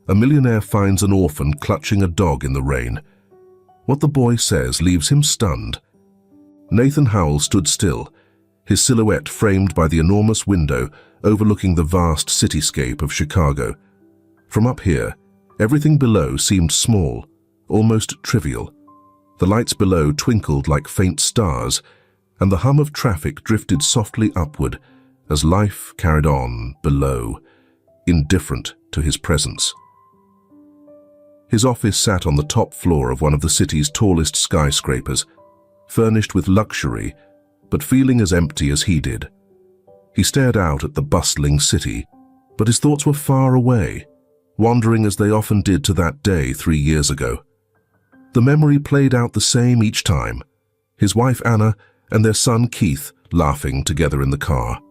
A millionaire finds an orphan clutching a dog in the rain. What the boy says leaves him stunned. Nathan Howell stood still, his silhouette framed by the enormous window overlooking the vast cityscape of Chicago. From up here, everything below seemed small, almost trivial. The lights below twinkled like faint stars, and the hum of traffic drifted softly upward as life carried on below, indifferent to his presence. His office sat on the top floor of one of the city's tallest skyscrapers, furnished with luxury, but feeling as empty as he did. He stared out at the bustling city, but his thoughts were far away, wandering as they often did to that day 3 years ago. The memory played out the same each time, his wife Anna and their son Keith laughing together in the car.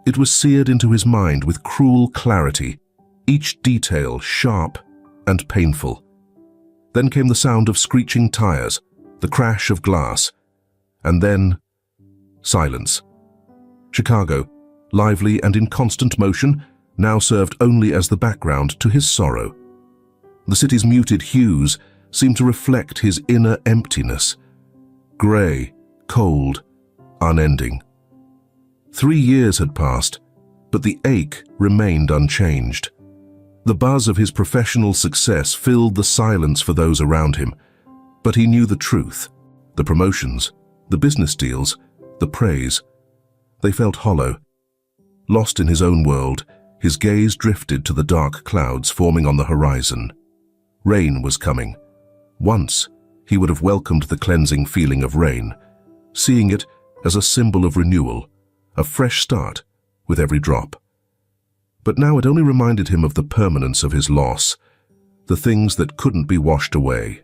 It was seared into his mind with cruel clarity, each detail sharp and painful. Then came the sound of screeching tires, the crash of glass, and then silence. Chicago, lively and in constant motion, now served only as the background to his sorrow. The city's muted hues seemed to reflect his inner emptiness, grey, cold, unending. 3 years had passed, but the ache remained unchanged. The buzz of his professional success filled the silence for those around him, but he knew the truth. The promotions, the business deals, the praise, they felt hollow. Lost in his own world, his gaze drifted to the dark clouds forming on the horizon. Rain was coming. Once, he would have welcomed the cleansing feeling of rain, seeing it as a symbol of renewal, a fresh start with every drop. But now it only reminded him of the permanence of his loss, the things that couldn't be washed away.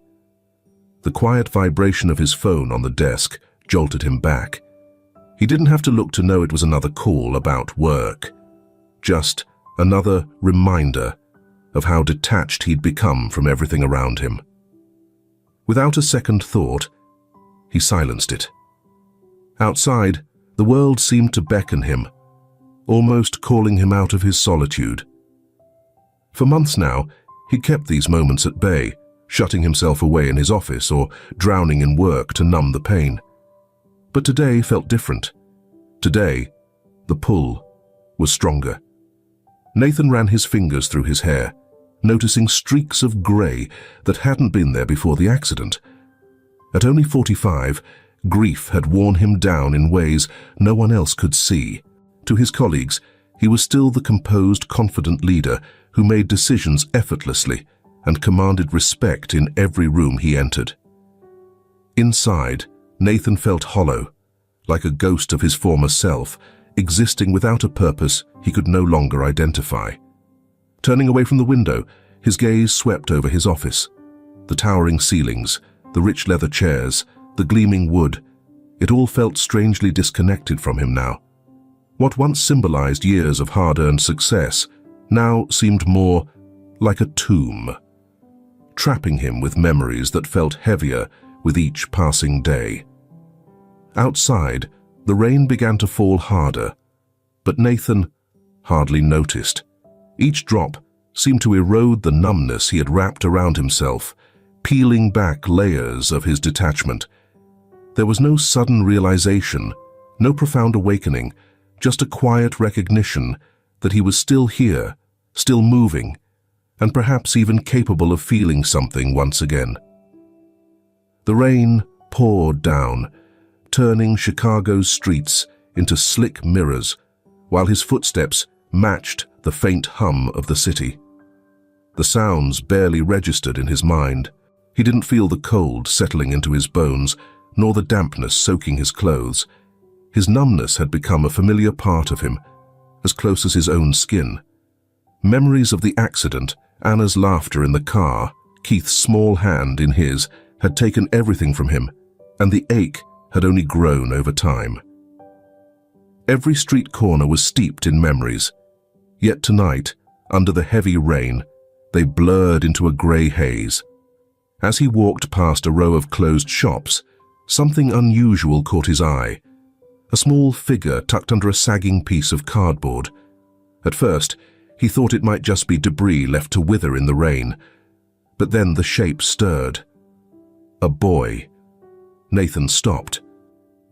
The quiet vibration of his phone on the desk jolted him back. He didn't have to look to know it was another call about work, just another reminder of how detached he'd become from everything around him. Without a second thought, he silenced it. Outside, the world seemed to beckon him, almost calling him out of his solitude. For months now, he kept these moments at bay, shutting himself away in his office or drowning in work to numb the pain. But today felt different. Today, the pull was stronger. Nathan ran his fingers through his hair, noticing streaks of grey that hadn't been there before the accident. At only 45, grief had worn him down in ways no one else could see. To his colleagues, he was still the composed, confident leader who made decisions effortlessly and commanded respect in every room he entered. Inside, Nathan felt hollow, like a ghost of his former self, existing without a purpose he could no longer identify. Turning away from the window, his gaze swept over his office. The towering ceilings, the rich leather chairs, the gleaming wood, it all felt strangely disconnected from him now. What once symbolized years of hard-earned success now seemed more like a tomb, trapping him with memories that felt heavier with each passing day. Outside, the rain began to fall harder, but Nathan hardly noticed. Each drop seemed to erode the numbness he had wrapped around himself, peeling back layers of his detachment. There was no sudden realization, no profound awakening, just a quiet recognition that he was still here, still moving, and perhaps even capable of feeling something once again. The rain poured down, turning Chicago's streets into slick mirrors, while his footsteps matched the faint hum of the city. The sounds barely registered in his mind. He didn't feel the cold settling into his bones, nor the dampness soaking his clothes. His numbness had become a familiar part of him, as close as his own skin. Memories of the accident, Anna's laughter in the car, Keith's small hand in his, had taken everything from him, and the ache had only grown over time. Every street corner was steeped in memories, yet tonight, under the heavy rain, they blurred into a grey haze. As he walked past a row of closed shops, something unusual caught his eye. A small figure tucked under a sagging piece of cardboard. At first, He thought it might just be debris left to wither in the rain. But then the shape stirred. A boy. Nathan stopped.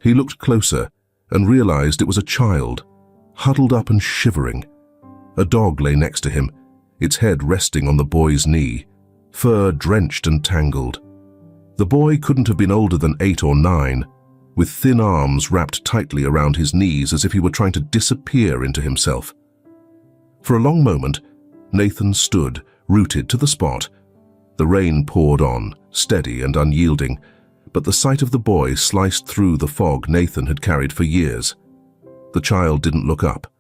He looked closer and realized it was a child, huddled up and shivering. A dog lay next to him, its head resting on the boy's knee, fur drenched and tangled. The boy couldn't have been older than 8 or 9, with thin arms wrapped tightly around his knees as if he were trying to disappear into himself. For a long moment, Nathan stood, rooted to the spot. The rain poured on, steady and unyielding, but the sight of the boy sliced through the fog Nathan had carried for years. The child didn't look up.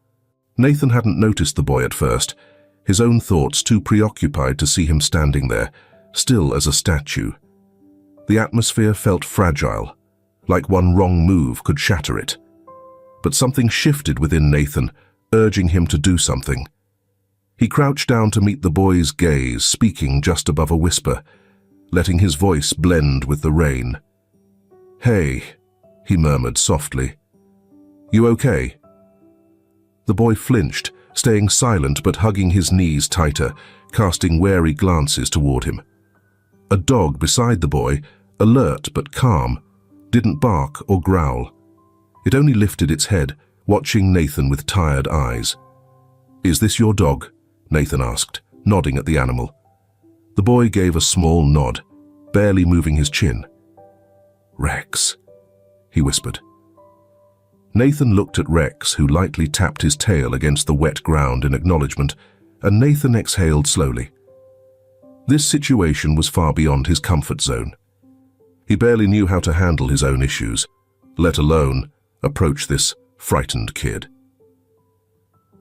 Nathan hadn't noticed the boy at first, his own thoughts too preoccupied to see him standing there, still as a statue. The atmosphere felt fragile, like one wrong move could shatter it. But something shifted within Nathan, urging him to do something. He crouched down to meet the boy's gaze, speaking just above a whisper, letting his voice blend with the rain. "Hey," he murmured softly. "You okay?" The boy flinched, staying silent but hugging his knees tighter, casting wary glances toward him. A dog beside the boy, alert but calm, didn't bark or growl. It only lifted its head, watching Nathan with tired eyes. "Is this your dog?" Nathan asked, nodding at the animal. The boy gave a small nod, barely moving his chin. "Rex," he whispered. Nathan looked at Rex, who lightly tapped his tail against the wet ground in acknowledgement, and Nathan exhaled slowly. This situation was far beyond his comfort zone. He barely knew how to handle his own issues, let alone approach this frightened kid.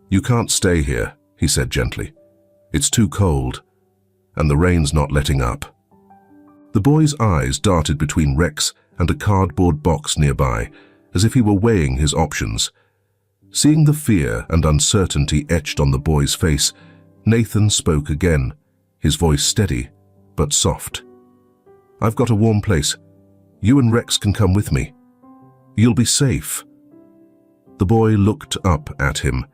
"You can't stay here," he said gently. "It's too cold, and the rain's not letting up." The boy's eyes darted between Rex and a cardboard box nearby, as if he were weighing his options. Seeing the fear and uncertainty etched on the boy's face, Nathan spoke again, his voice steady but soft. "I've got a warm place. You and Rex can come with me. You'll be safe." The boy looked up at him,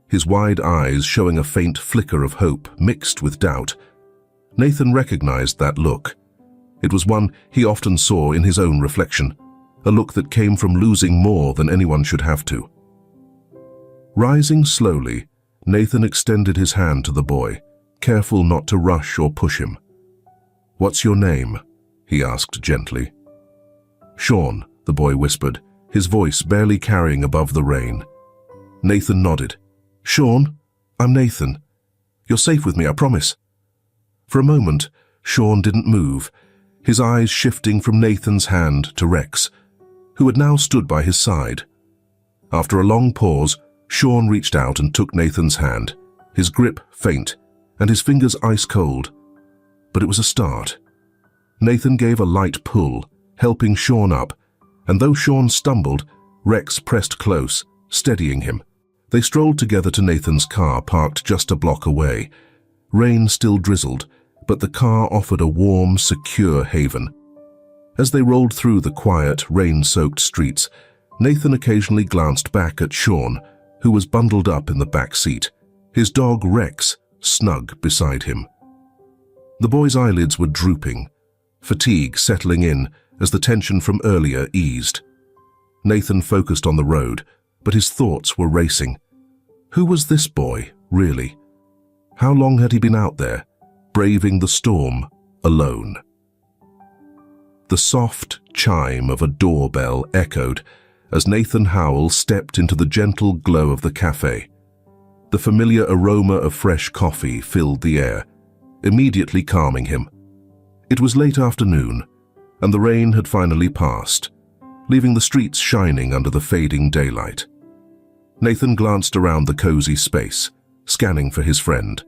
his wide eyes showing a faint flicker of hope mixed with doubt. Nathan recognized that look. It was one he often saw in his own reflection, a look that came from losing more than anyone should have to. Rising slowly, Nathan extended his hand to the boy, careful not to rush or push him. "What's your name?" he asked gently. "Sean," the boy whispered, his voice barely carrying above the rain. Nathan nodded. "Sean, I'm Nathan. You're safe with me, I promise." For a moment, Sean didn't move, his eyes shifting from Nathan's hand to Rex, who had now stood by his side. After a long pause, Sean reached out and took Nathan's hand, his grip faint and his fingers ice cold. But it was a start. Nathan gave a light pull, helping Sean up, and though Sean stumbled, Rex pressed close, steadying him. They strolled together to Nathan's car parked just a block away. Rain still drizzled, but the car offered a warm, secure haven. As they rolled through the quiet, rain-soaked streets, Nathan occasionally glanced back at Sean, who was bundled up in the back seat, his dog Rex snug beside him. The boy's eyelids were drooping, fatigue settling in as the tension from earlier eased. Nathan focused on the road, but his thoughts were racing. Who was this boy, really? How long had he been out there, braving the storm, alone? The soft chime of a doorbell echoed as Nathan Howell stepped into the gentle glow of the cafe. The familiar aroma of fresh coffee filled the air, immediately calming him. It was late afternoon, and the rain had finally passed, leaving the streets shining under the fading daylight. Nathan glanced around the cozy space, scanning for his friend.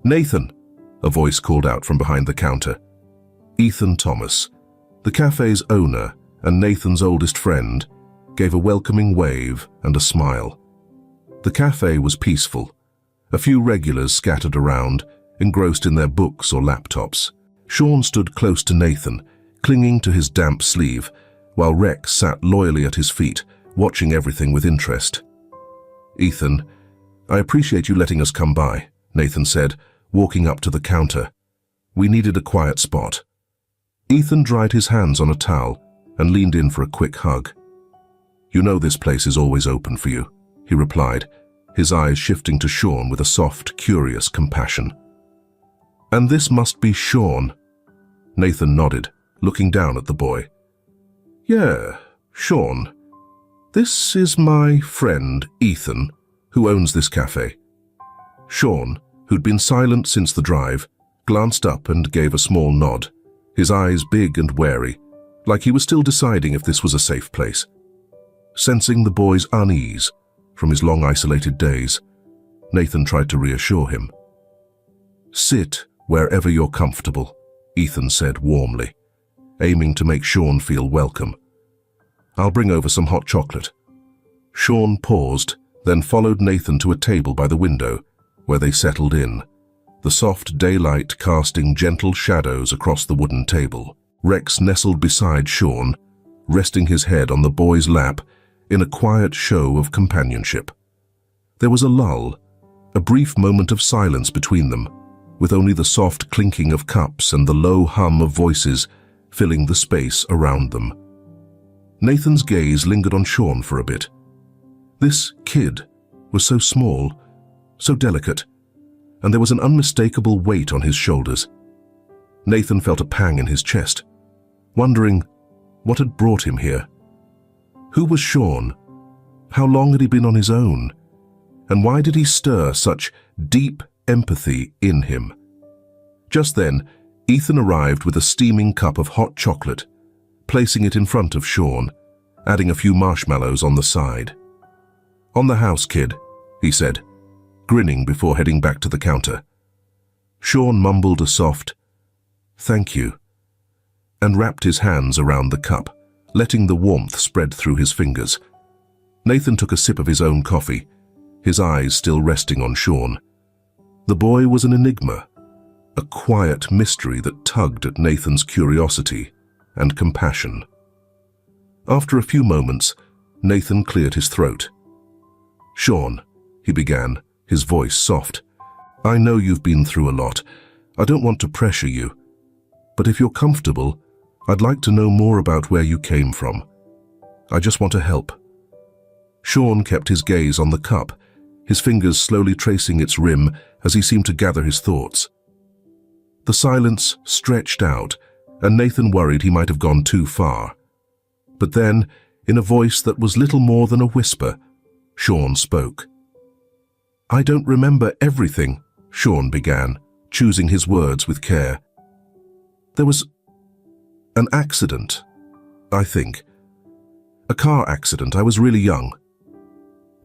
"Nathan!" a voice called out from behind the counter. Ethan Thomas, the cafe's owner and Nathan's oldest friend, gave a welcoming wave and a smile. The cafe was peaceful, a few regulars scattered around, engrossed in their books or laptops. Sean stood close to Nathan, clinging to his damp sleeve, while Rex sat loyally at his feet, watching everything with interest. "Ethan, I appreciate you letting us come by," Nathan said, walking up to the counter. We needed a quiet spot. Ethan dried his hands on a towel and leaned in for a quick hug. You know this place is always open for you, he replied, his eyes shifting to Sean with a soft, curious compassion. And this must be Sean. Nathan nodded, looking down at the boy. Yeah, Sean. This is my friend, Ethan, who owns this cafe. Sean, who'd been silent since the drive, glanced up and gave a small nod, his eyes big and wary, like he was still deciding if this was a safe place. Sensing the boy's unease from his long isolated days, Nathan tried to reassure him. Sit wherever you're comfortable, Ethan said warmly, aiming to make Sean feel welcome. I'll bring over some hot chocolate. Sean paused, then followed Nathan to a table by the window, where they settled in, the soft daylight casting gentle shadows across the wooden table. Rex nestled beside Sean, resting his head on the boy's lap in a quiet show of companionship. There was a lull, a brief moment of silence between them, with only the soft clinking of cups and the low hum of voices filling the space around them. Nathan's gaze lingered on Sean for a bit. This kid was so small, so delicate, and there was an unmistakable weight on his shoulders. Nathan felt a pang in his chest, wondering what had brought him here. Who was Sean? How long had he been on his own? And why did he stir such deep empathy in him? Just then, Ethan arrived with a steaming cup of hot chocolate, placing it in front of Sean, adding a few marshmallows on the side. On the house, kid, he said, grinning before heading back to the counter. Sean mumbled a soft, "Thank you," and wrapped his hands around the cup, letting the warmth spread through his fingers. Nathan took a sip of his own coffee, his eyes still resting on Sean. The boy was an enigma, a quiet mystery that tugged at Nathan's curiosity and compassion. After a few moments, Nathan cleared his throat. "Sean," he began, his voice soft, "I know you've been through a lot. I don't want to pressure you. But if you're comfortable, I'd like to know more about where you came from. I just want to help." Sean kept his gaze on the cup, his fingers slowly tracing its rim as he seemed to gather his thoughts. The silence stretched out, and Nathan worried he might have gone too far. But then, in a voice that was little more than a whisper, Sean spoke. "I don't remember everything," Sean began, choosing his words with care. "There was an accident, I think. A car accident. I was really young."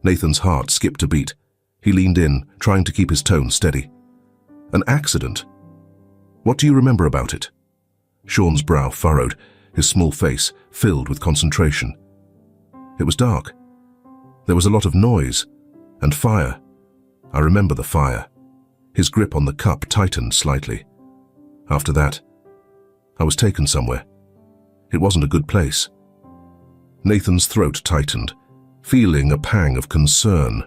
Nathan's heart skipped a beat. He leaned in, trying to keep his tone steady. "An accident? What do you remember about it?" Sean's brow furrowed, his small face filled with concentration. "It was dark. There was a lot of noise and fire. I remember the fire." His grip on the cup tightened slightly. "After that, I was taken somewhere. It wasn't a good place." Nathan's throat tightened, feeling a pang of concern.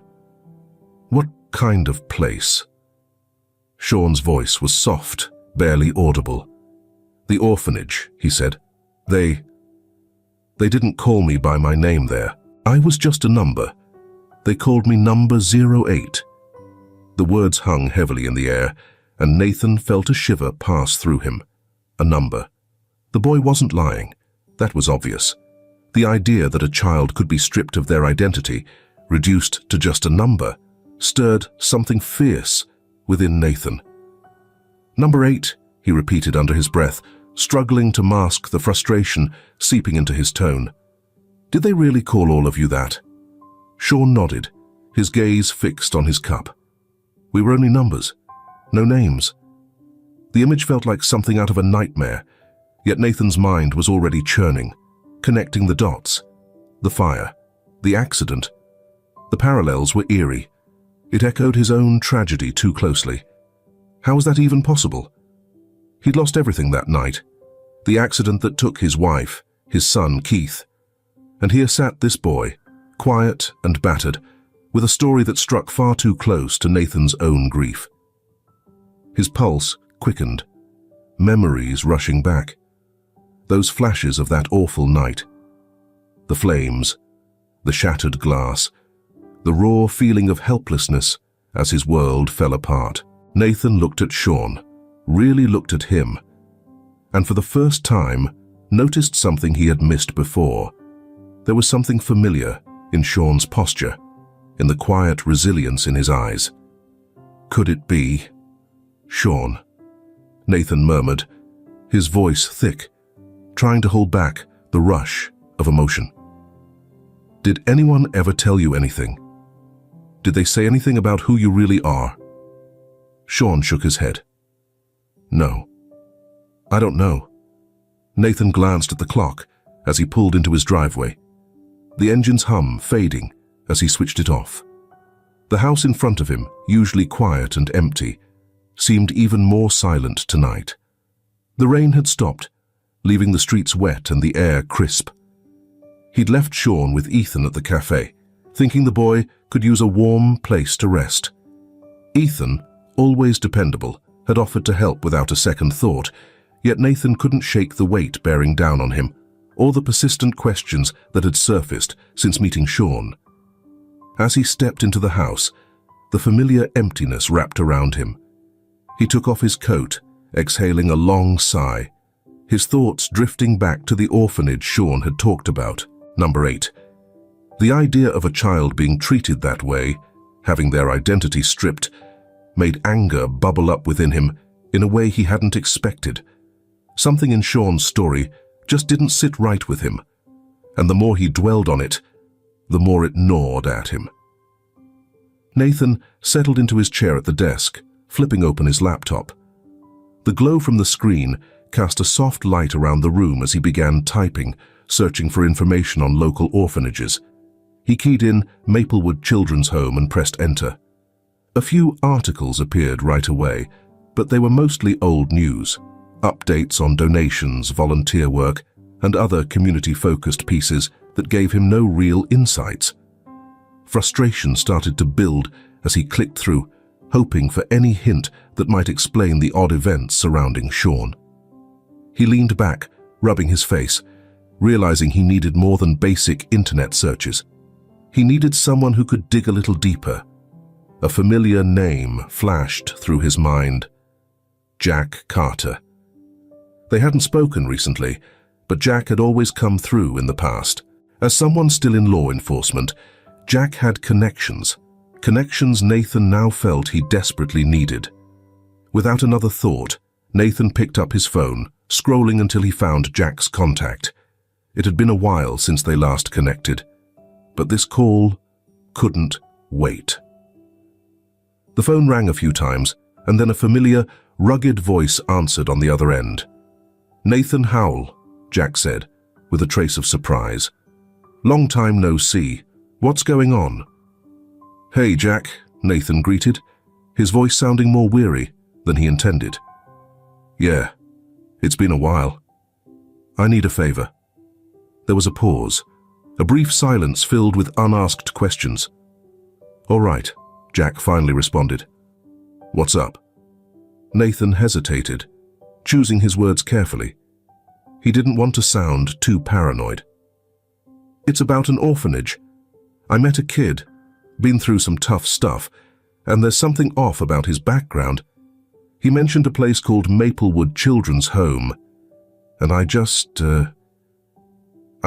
"What kind of place?" Sean's voice was soft, barely audible. "The orphanage," he said. They didn't call me by my name there. I was just a number. They called me number 08. The words hung heavily in the air, and Nathan felt a shiver pass through him. A number. The boy wasn't lying. That was obvious. The idea that a child could be stripped of their identity, reduced to just a number, stirred something fierce within Nathan. "Number 8, he repeated under his breath, struggling to mask the frustration seeping into his tone. "Did they really call all of you that?" Sean nodded, his gaze fixed on his cup. "We were only numbers, no names." The image felt like something out of a nightmare, yet Nathan's mind was already churning, connecting the dots. The fire, the accident. The parallels were eerie. It echoed his own tragedy too closely. How was that even possible? He'd lost everything that night. The accident that took his wife, his son Keith. And here sat this boy, quiet and battered, with a story that struck far too close to Nathan's own grief. His pulse quickened, memories rushing back. Those flashes of that awful night. The flames, the shattered glass, the raw feeling of helplessness as his world fell apart. Nathan looked at Sean, really looked at him, and for the first time noticed something he had missed before. There was something familiar in Sean's posture, in the quiet resilience in his eyes. Could it be Sean? Nathan murmured, his voice thick, trying to hold back the rush of emotion. Did anyone ever tell you anything? Did they say anything about who you really are? Sean shook his head. No. I don't know. Nathan glanced at the clock as he pulled into his driveway, the engine's hum fading as he switched it off. The house in front of him, usually quiet and empty, seemed even more silent tonight. The rain had stopped, leaving the streets wet and the air crisp. He'd left Sean with Ethan at the cafe, thinking the boy could use a warm place to rest. Ethan, always dependable, had offered to help without a second thought, yet Nathan couldn't shake the weight bearing down on him, or the persistent questions that had surfaced since meeting Sean. As he stepped into the house, the familiar emptiness wrapped around him. He took off his coat, exhaling a long sigh, his thoughts drifting back to the orphanage Sean had talked about, number 8. The idea of a child being treated that way, having their identity stripped, made anger bubble up within him in a way he hadn't expected. Something in Sean's story just didn't sit right with him, and the more he dwelled on it, the more it gnawed at him. Nathan settled into his chair at the desk, flipping open his laptop. The glow from the screen cast a soft light around the room as he began typing, searching for information on local orphanages. He keyed in Maplewood Children's Home and pressed enter. A few articles appeared right away, but they were mostly old news, updates on donations, volunteer work, and other community-focused pieces that gave him no real insights. Frustration started to build as he clicked through, hoping for any hint that might explain the odd events surrounding Sean. He leaned back, rubbing his face, realizing he needed more than basic internet searches. He needed someone who could dig a little deeper. A familiar name flashed through his mind. Jack Carter. They hadn't spoken recently, but Jack had always come through in the past. As someone still in law enforcement, Jack had connections Nathan now felt he desperately needed. Without another thought, Nathan picked up his phone, scrolling until he found Jack's contact. It had been a while since they last connected, but this call couldn't wait. The phone rang a few times, and then a familiar, rugged voice answered on the other end. "Nathan Howell," Jack said, with a trace of surprise. "Long time no see. What's going on?" "Hey, Jack," Nathan greeted, his voice sounding more weary than he intended. "Yeah, it's been a while. I need a favor." There was a pause, a brief silence filled with unasked questions. "All right," Jack finally responded. "What's up?" Nathan hesitated, choosing his words carefully. He didn't want to sound too paranoid. "It's about an orphanage. I met a kid, been through some tough stuff, and there's something off about his background. He mentioned a place called Maplewood Children's Home, and I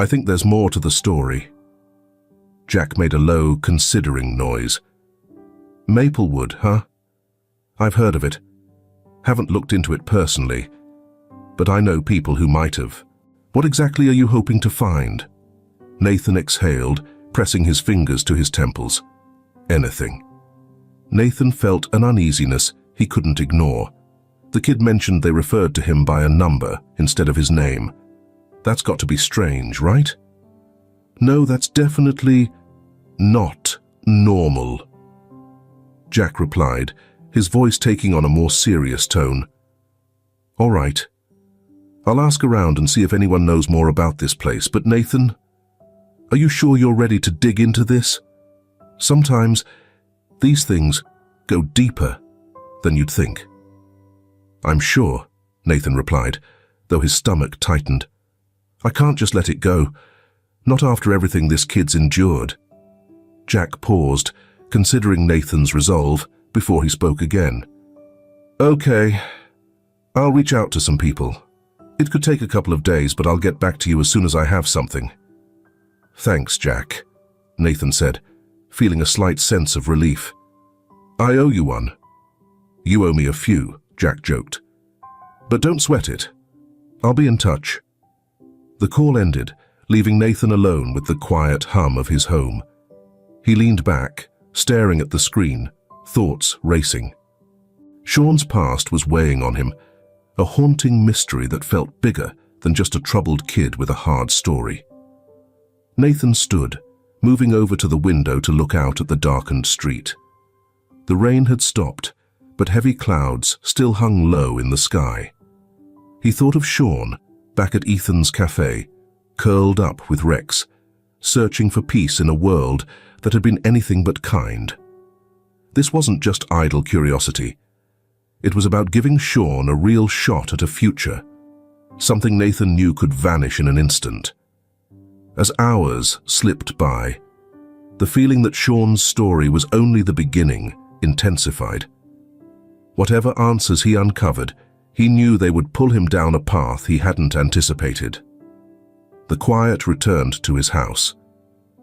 think there's more to the story." Jack made a low, considering noise. "Maplewood, huh? I've heard of it. Haven't looked into it personally, but I know people who might have. What exactly are you hoping to find?" Nathan exhaled, pressing his fingers to his temples. "Anything." Nathan felt an uneasiness he couldn't ignore. The kid mentioned they referred to him by a number instead of his name. That's got to be strange, right? "No, that's definitely not normal," Jack replied, his voice taking on a more serious tone. "All right. I'll ask around and see if anyone knows more about this place, but Nathan, are you sure you're ready to dig into this? Sometimes these things go deeper than you'd think." "I'm sure," Nathan replied, though his stomach tightened. "I can't just let it go. Not after everything this kid's endured." Jack paused, considering Nathan's resolve, before he spoke again. "Okay, I'll reach out to some people. It could take a couple of days, but I'll get back to you as soon as I have something." "Thanks, Jack," Nathan said, feeling a slight sense of relief. "I owe you one." "You owe me a few," Jack joked. "But don't sweat it. I'll be in touch." The call ended, leaving Nathan alone with the quiet hum of his home. He leaned back, staring at the screen, thoughts racing. Sean's past was weighing on him, a haunting mystery that felt bigger than just a troubled kid with a hard story. Nathan stood, moving over to the window to look out at the darkened street. The rain had stopped, but heavy clouds still hung low in the sky. He thought of Sean, back at Ethan's cafe, curled up with Rex, searching for peace in a world that had been anything but kind. This wasn't just idle curiosity. It was about giving Sean a real shot at a future, something Nathan knew could vanish in an instant. As hours slipped by, the feeling that Sean's story was only the beginning intensified. Whatever answers he uncovered, he knew they would pull him down a path he hadn't anticipated. The quiet returned to his house,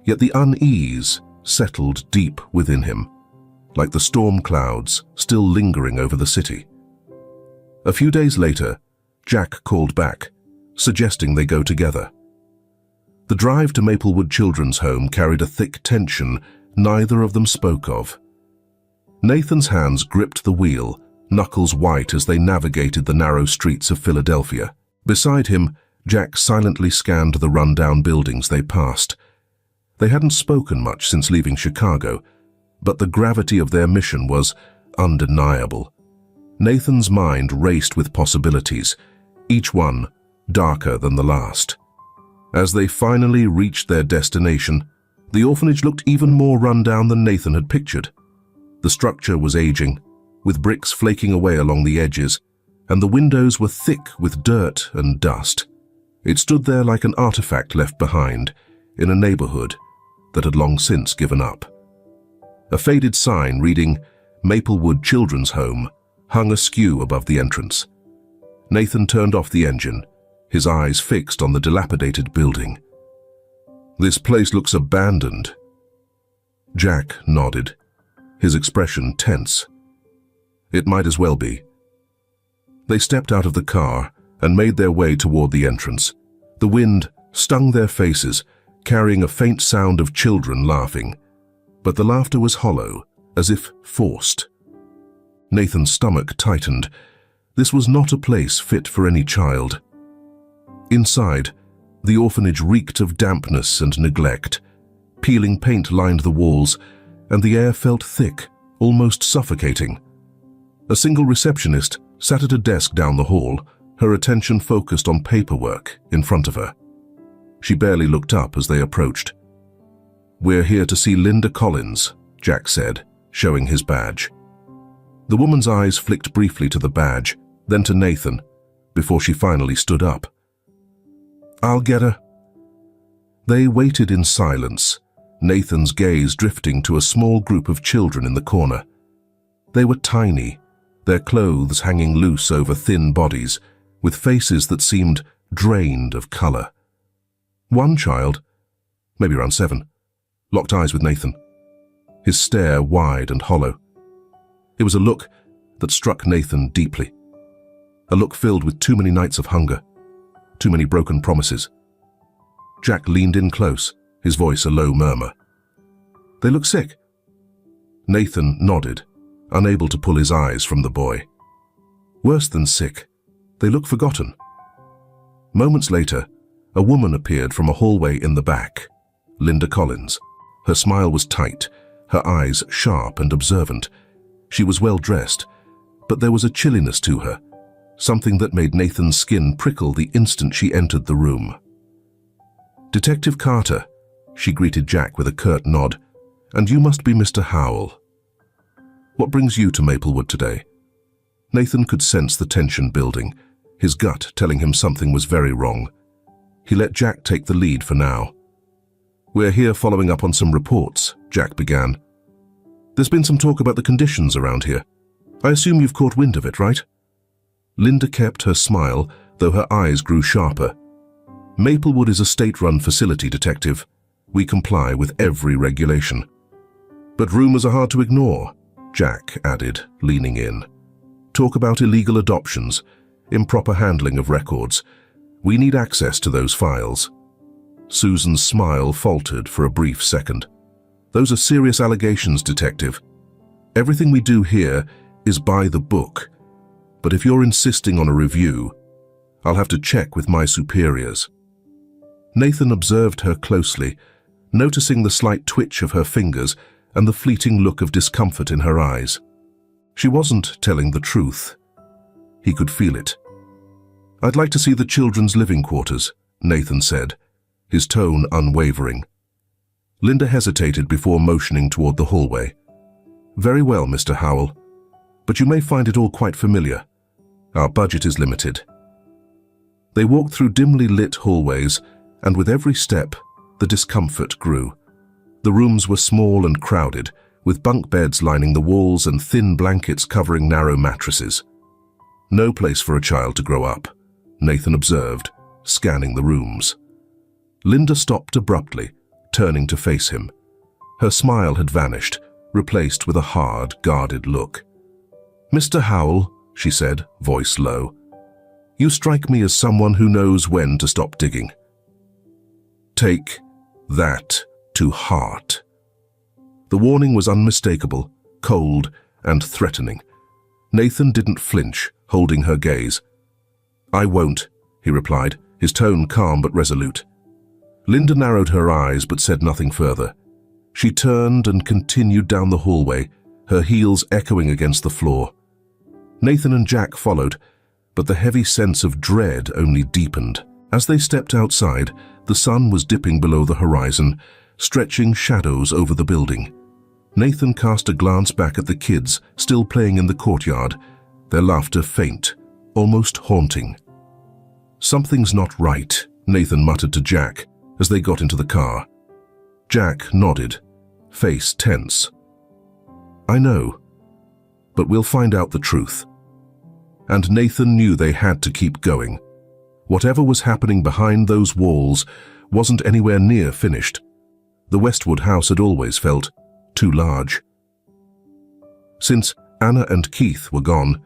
yet the unease settled deep within him, like the storm clouds still lingering over the city. A few days later, Jack called back, suggesting they go together. The drive to Maplewood Children's Home carried a thick tension neither of them spoke of. Nathan's hands gripped the wheel, knuckles white as they navigated the narrow streets of Philadelphia. Beside him, Jack silently scanned the rundown buildings they passed. They hadn't spoken much since leaving Chicago, but the gravity of their mission was undeniable. Nathan's mind raced with possibilities, each one darker than the last. As they finally reached their destination, the orphanage looked even more run-down than Nathan had pictured. The structure was aging, with bricks flaking away along the edges, and the windows were thick with dirt and dust. It stood there like an artifact left behind, in a neighborhood that had long since given up. A faded sign reading Maplewood Children's Home hung askew above the entrance. Nathan turned off the engine, his eyes fixed on the dilapidated building. "This place looks abandoned." Jack nodded, his expression tense. "It might as well be." They stepped out of the car and made their way toward the entrance. The wind stung their faces, carrying a faint sound of children laughing. But the laughter was hollow, as if forced. Nathan's stomach tightened. This was not a place fit for any child. Inside, the orphanage reeked of dampness and neglect. Peeling paint lined the walls, and the air felt thick, almost suffocating. A single receptionist sat at a desk down the hall, her attention focused on paperwork in front of her. She barely looked up as they approached. "We're here to see Linda Collins," Jack said, showing his badge. The woman's eyes flicked briefly to the badge, then to Nathan, before she finally stood up. "I'll get her." They waited in silence, Nathan's gaze drifting to a small group of children in the corner. They were tiny, their clothes hanging loose over thin bodies, with faces that seemed drained of color. One child, maybe around 7, locked eyes with Nathan, his stare wide and hollow. It was a look that struck Nathan deeply, a look filled with too many nights of hunger, too many broken promises. Jack leaned in close, his voice a low murmur. "They look sick." Nathan nodded, unable to pull his eyes from the boy. "Worse than sick, they look forgotten." Moments later, a woman appeared from a hallway in the back, Linda Collins. Her smile was tight, her eyes sharp and observant. She was well dressed, but there was a chilliness to her, something that made Nathan's skin prickle the instant she entered the room. "Detective Carter," she greeted Jack with a curt nod, "and you must be Mr. Howell. What brings you to Maplewood today?" Nathan could sense the tension building, his gut telling him something was very wrong. He let Jack take the lead for now. "We're here following up on some reports," Jack began. "There's been some talk about the conditions around here. I assume you've caught wind of it, right?" Linda kept her smile, though her eyes grew sharper. "Maplewood is a state-run facility, Detective. We comply with every regulation." "But rumors are hard to ignore," Jack added, leaning in. "Talk about illegal adoptions, improper handling of records. We need access to those files." Susan's smile faltered for a brief second. "Those are serious allegations, Detective. Everything we do here is by the book. But if you're insisting on a review, I'll have to check with my superiors." Nathan observed her closely, noticing the slight twitch of her fingers and the fleeting look of discomfort in her eyes. She wasn't telling the truth. He could feel it. "I'd like to see the children's living quarters," Nathan said, his tone unwavering. Linda hesitated before motioning toward the hallway. "Very well, Mr. Howell, but you may find it all quite familiar. Our budget is limited." They walked through dimly lit hallways, and with every step, the discomfort grew. The rooms were small and crowded, with bunk beds lining the walls and thin blankets covering narrow mattresses. "No place for a child to grow up," Nathan observed, scanning the rooms. Linda stopped abruptly, turning to face him. Her smile had vanished, replaced with a hard, guarded look. "Mr. Howell," she said, voice low, "you strike me as someone who knows when to stop digging. Take that to heart." The warning was unmistakable, cold, and threatening. Nathan didn't flinch, holding her gaze. "I won't," he replied, his tone calm but resolute. Linda narrowed her eyes but said nothing further. She turned and continued down the hallway, her heels echoing against the floor. Nathan and Jack followed, but the heavy sense of dread only deepened. As they stepped outside, the sun was dipping below the horizon, stretching shadows over the building. Nathan cast a glance back at the kids, still playing in the courtyard, their laughter faint, almost haunting. "Something's not right," Nathan muttered to Jack as they got into the car. Jack nodded, face tense. "I know, but we'll find out the truth." And Nathan knew they had to keep going. Whatever was happening behind those walls wasn't anywhere near finished. The Westwood house had always felt too large. Since Anna and Keith were gone,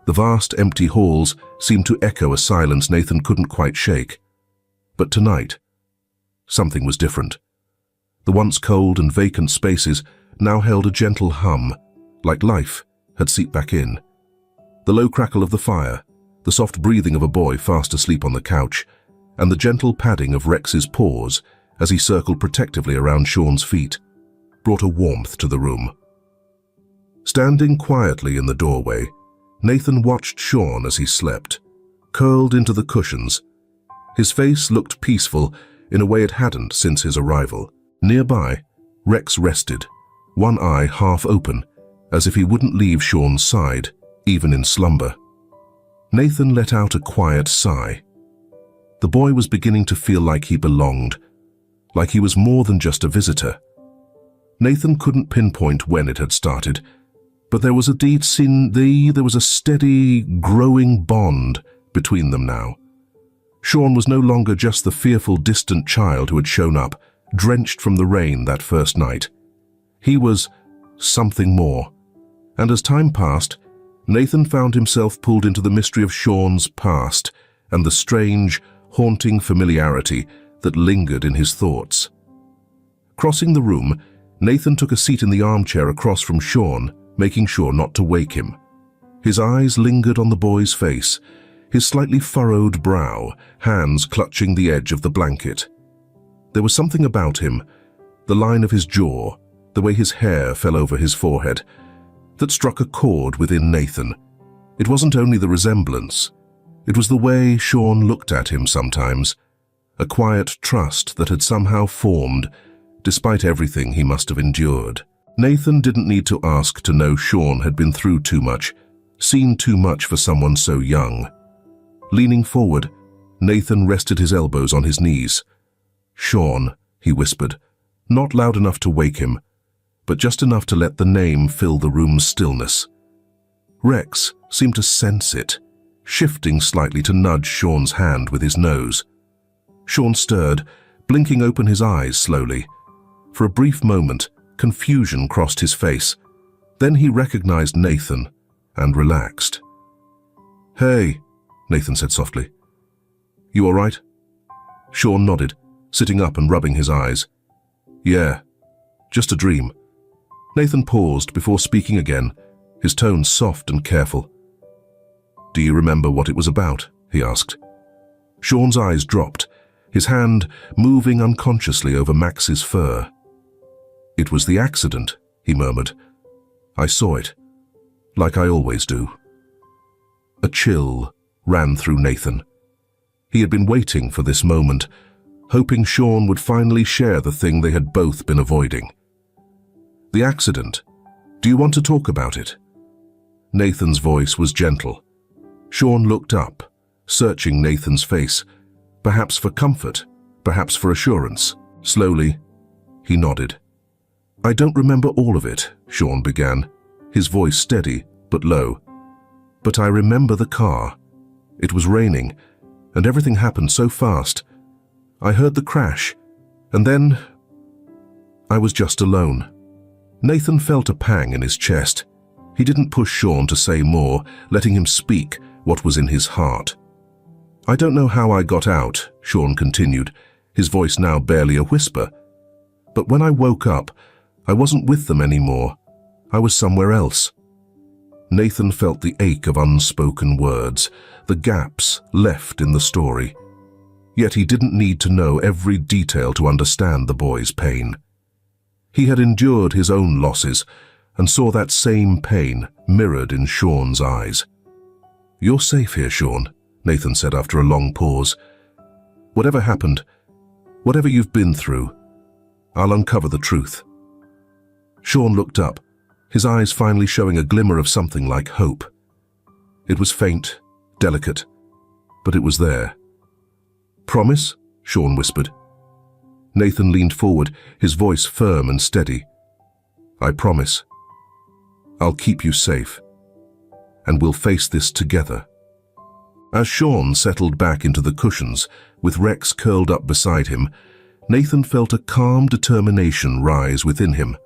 the vast empty halls seemed to echo a silence Nathan couldn't quite shake. But tonight, something was different. The once cold and vacant spaces now held a gentle hum, like life had seeped back in. The low crackle of the fire, the soft breathing of a boy fast asleep on the couch, and the gentle padding of Rex's paws as he circled protectively around Sean's feet, brought a warmth to the room. Standing quietly in the doorway, Nathan watched Sean as he slept, curled into the cushions. His face looked peaceful in a way it hadn't since his arrival. Nearby, Rex rested, one eye half open, as if he wouldn't leave Sean's side, even in slumber. Nathan let out a quiet sigh. The boy was beginning to feel like he belonged, like he was more than just a visitor. Nathan couldn't pinpoint when it had started, but there was a steady, growing bond between them now. Sean was no longer just the fearful, distant child who had shown up, drenched from the rain that first night. He was something more, and as time passed, Nathan found himself pulled into the mystery of Sean's past and the strange, haunting familiarity that lingered in his thoughts. Crossing the room, Nathan took a seat in the armchair across from Sean, making sure not to wake him. His eyes lingered on the boy's face, his slightly furrowed brow, hands clutching the edge of the blanket. There was something about him, the line of his jaw, the way his hair fell over his forehead, that struck a chord within Nathan. It wasn't only the resemblance, it was the way Sean looked at him sometimes, a quiet trust that had somehow formed, despite everything he must have endured. Nathan didn't need to ask to know Sean had been through too much. seen too much for someone so young. Leaning forward, Nathan rested his elbows on his knees. "Sean," he whispered, not loud enough to wake him, but just enough to let the name fill the room's stillness. Rex seemed to sense it, shifting slightly to nudge Sean's hand with his nose. Sean stirred, blinking open his eyes slowly. For a brief moment, confusion crossed his face. Then he recognized Nathan and relaxed. "Hey," Nathan said softly. "You all right?" Sean nodded, sitting up and rubbing his eyes. "Yeah, just a dream." Nathan paused before speaking again, his tone soft and careful. "Do you remember what it was about?" he asked. Sean's eyes dropped, his hand moving unconsciously over Max's fur. "It was the accident," he murmured. "I saw it, like I always do." A chill ran through Nathan. He had been waiting for this moment, hoping Sean would finally share the thing they had both been avoiding. "The accident. Do you want to talk about it?" Nathan's voice was gentle. Sean looked up, searching Nathan's face, perhaps for comfort, perhaps for assurance. Slowly, he nodded. "I don't remember all of it," Sean began, his voice steady but low. "But I remember the car. It was raining, and everything happened so fast. I heard the crash, and then I was just alone." Nathan felt a pang in his chest. He didn't push Sean to say more, letting him speak what was in his heart. "I don't know how I got out," Sean continued, his voice now barely a whisper. "But when I woke up, I wasn't with them anymore. I was somewhere else." Nathan felt the ache of unspoken words, the gaps left in the story. Yet he didn't need to know every detail to understand the boy's pain. He had endured his own losses and saw that same pain mirrored in Sean's eyes. "You're safe here, Sean," Nathan said after a long pause. "Whatever happened, whatever you've been through, I'll uncover the truth." Sean looked up, his eyes finally showing a glimmer of something like hope. It was faint, delicate, but it was there. "Promise?" Sean whispered. Nathan leaned forward, his voice firm and steady. "I promise. I'll keep you safe, and we'll face this together." As Sean settled back into the cushions, with Rex curled up beside him, Nathan felt a calm determination rise within him.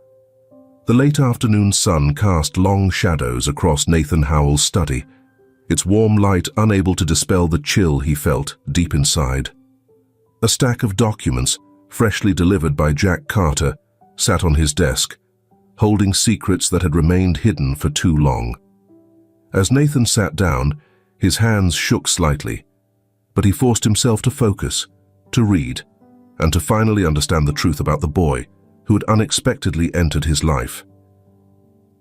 The late afternoon sun cast long shadows across Nathan Howell's study, its warm light unable to dispel the chill he felt deep inside. A stack of documents, freshly delivered by Jack Carter, sat on his desk, holding secrets that had remained hidden for too long. As Nathan sat down, his hands shook slightly, but he forced himself to focus, to read, and to finally understand the truth about the boy who had unexpectedly entered his life.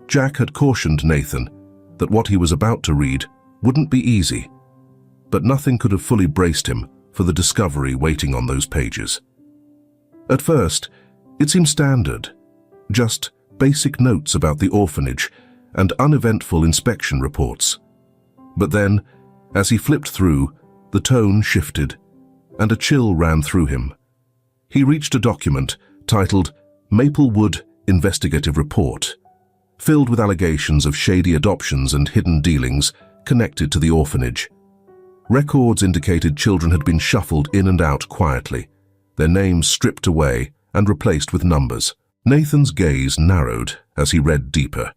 Jack had cautioned Nathan that what he was about to read wouldn't be easy, but nothing could have fully braced him for the discovery waiting on those pages. At first, it seemed standard, just basic notes about the orphanage and uneventful inspection reports. But then, as he flipped through, the tone shifted, and a chill ran through him. He reached a document titled Maplewood Investigative Report, filled with allegations of shady adoptions and hidden dealings connected to the orphanage. Records indicated children had been shuffled in and out quietly, their names stripped away and replaced with numbers. Nathan's gaze narrowed as he read deeper.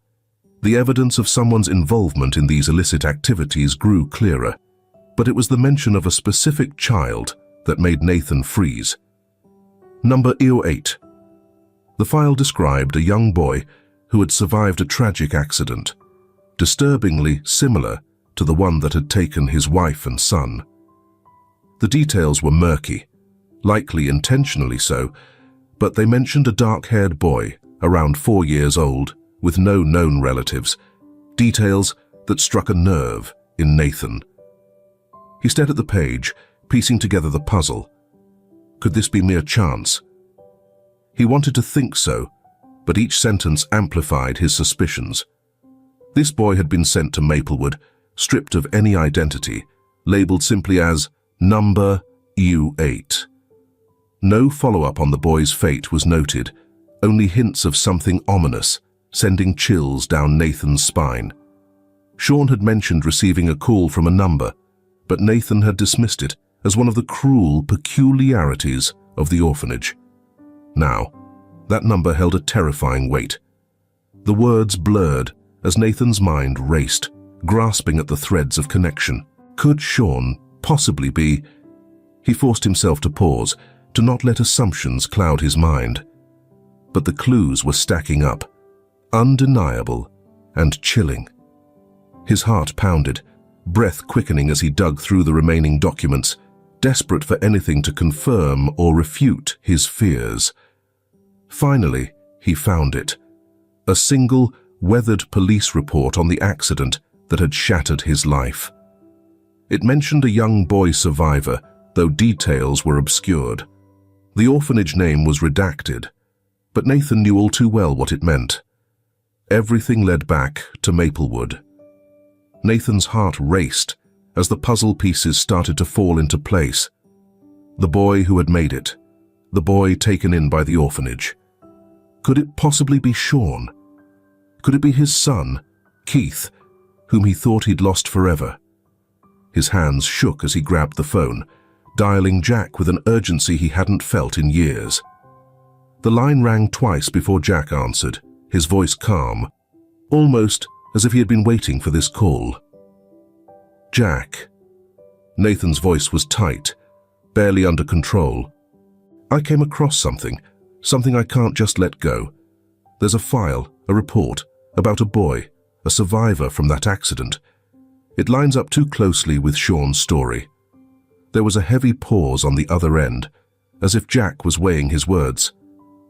The evidence of someone's involvement in these illicit activities grew clearer, but it was the mention of a specific child that made Nathan freeze. Number 08. The file described a young boy who had survived a tragic accident, disturbingly similar to the one that had taken his wife and son. The details were murky, likely intentionally so, but they mentioned a dark-haired boy, around 4 years old, with no known relatives, details that struck a nerve in Nathan. He stared at the page, piecing together the puzzle. Could this be mere chance? He wanted to think so, but each sentence amplified his suspicions. This boy had been sent to Maplewood, stripped of any identity, labeled simply as Number U8. No follow-up on the boy's fate was noted, only hints of something ominous, sending chills down Nathan's spine. Sean had mentioned receiving a call from a number, but Nathan had dismissed it as one of the cruel peculiarities of the orphanage. Now, that number held a terrifying weight. The words blurred as Nathan's mind raced, grasping at the threads of connection. Could Sean possibly be? He forced himself to pause, to not let assumptions cloud his mind. But the clues were stacking up, undeniable and chilling. His heart pounded, breath quickening as he dug through the remaining documents, desperate for anything to confirm or refute his fears. Finally, he found it. A single, weathered police report on the accident that had shattered his life. It mentioned a young boy survivor, though details were obscured. The orphanage name was redacted, but Nathan knew all too well what it meant. Everything led back to Maplewood. Nathan's heart raced as the puzzle pieces started to fall into place. The boy who had made it, the boy taken in by the orphanage. Could it possibly be Sean? Could it be his son, Keith, whom he thought he'd lost forever? His hands shook as he grabbed the phone, dialing Jack with an urgency he hadn't felt in years. The line rang twice before Jack answered, his voice calm, almost as if he had been waiting for this call. Jack. Nathan's voice was tight, barely under control. I came across something I can't just let go. There's a file, a report, about a boy, a survivor from that accident. It lines up too closely with Sean's story. There was a heavy pause on the other end, as if Jack was weighing his words.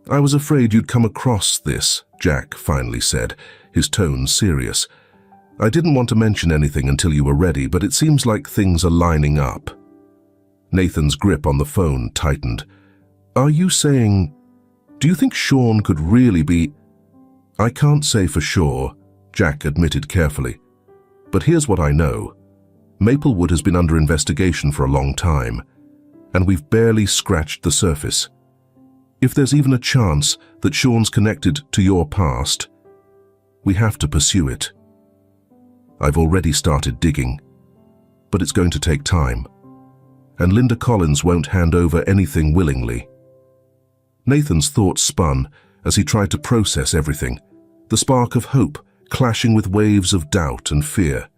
I was afraid you'd come across this, Jack finally said, his tone serious. I didn't want to mention anything until you were ready, but it seems like things are lining up. Nathan's grip on the phone tightened. Are you saying... Do you think Sean could really be... I can't say for sure, Jack admitted carefully. But here's what I know. Maplewood has been under investigation for a long time, and we've barely scratched the surface. If there's even a chance that Sean's connected to your past, we have to pursue it. I've already started digging, but it's going to take time, and Linda Collins won't hand over anything willingly. Nathan's thoughts spun as he tried to process everything, the spark of hope clashing with waves of doubt and fear.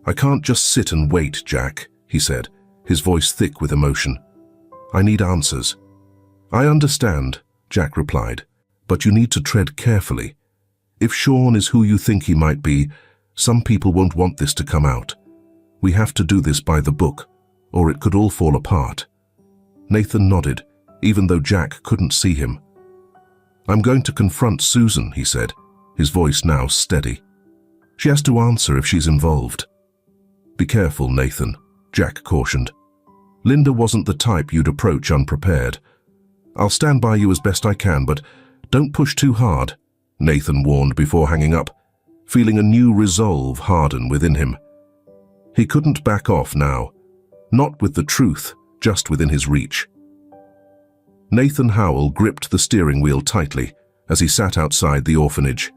I can't just sit and wait, Jack, he said, his voice thick with emotion. I need answers. I understand, Jack replied, but you need to tread carefully. If Sean is who you think he might be, some people won't want this to come out. We have to do this by the book, or it could all fall apart. Nathan nodded, even though Jack couldn't see him. I'm going to confront Susan, he said, his voice now steady. She has to answer if she's involved. Be careful, Nathan, Jack cautioned. Linda wasn't the type you'd approach unprepared. I'll stand by you as best I can, but don't push too hard, Nathan warned before hanging up, feeling a new resolve harden within him. He couldn't back off now, not with the truth just within his reach. Nathan Howell gripped the steering wheel tightly as he sat outside the orphanage.